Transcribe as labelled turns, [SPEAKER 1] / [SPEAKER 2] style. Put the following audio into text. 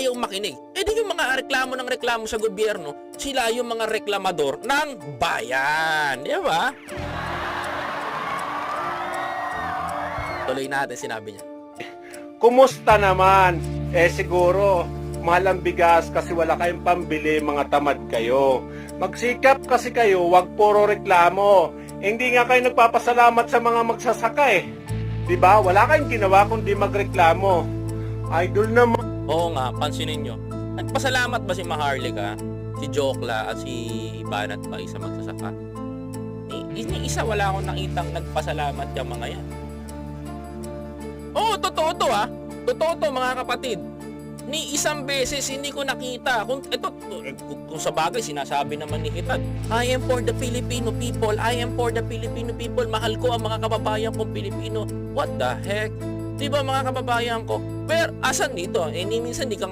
[SPEAKER 1] ayaw makinig. Eh di yung mga reklamo ng reklamo sa gobyerno, sila yung mga reklamador ng bayan. Di ba? Tuloy natin, sinabi niya.
[SPEAKER 2] Kumusta naman? Siguro, mahal ang bigas kasi wala kayong pambili, mga tamad kayo. Magsikap kasi kayo, wag puro reklamo. Hindi nga kayo nagpapasalamat sa mga magsasaka eh. Diba? Wala kayong ginawa kundi magreklamo. Idol naman.
[SPEAKER 1] Oo nga, pansinin nyo. Nagpasalamat ba si Maharlika, si Jokla, at si Banat pa isa magsasaka? Ni isa wala akong nakitang nagpasalamat yung mga yan. Oo, totoo to ha. Totoo to mga kapatid. Ni isang beses hindi ko nakita. Kung sa bagay sinasabi naman ni Hitag, I am for the Filipino people. I am for the Filipino people. Mahal ko ang mga kababayan kong Pilipino. What the heck? Diba mga kababayan ko? Pero asan dito? Minsan di ka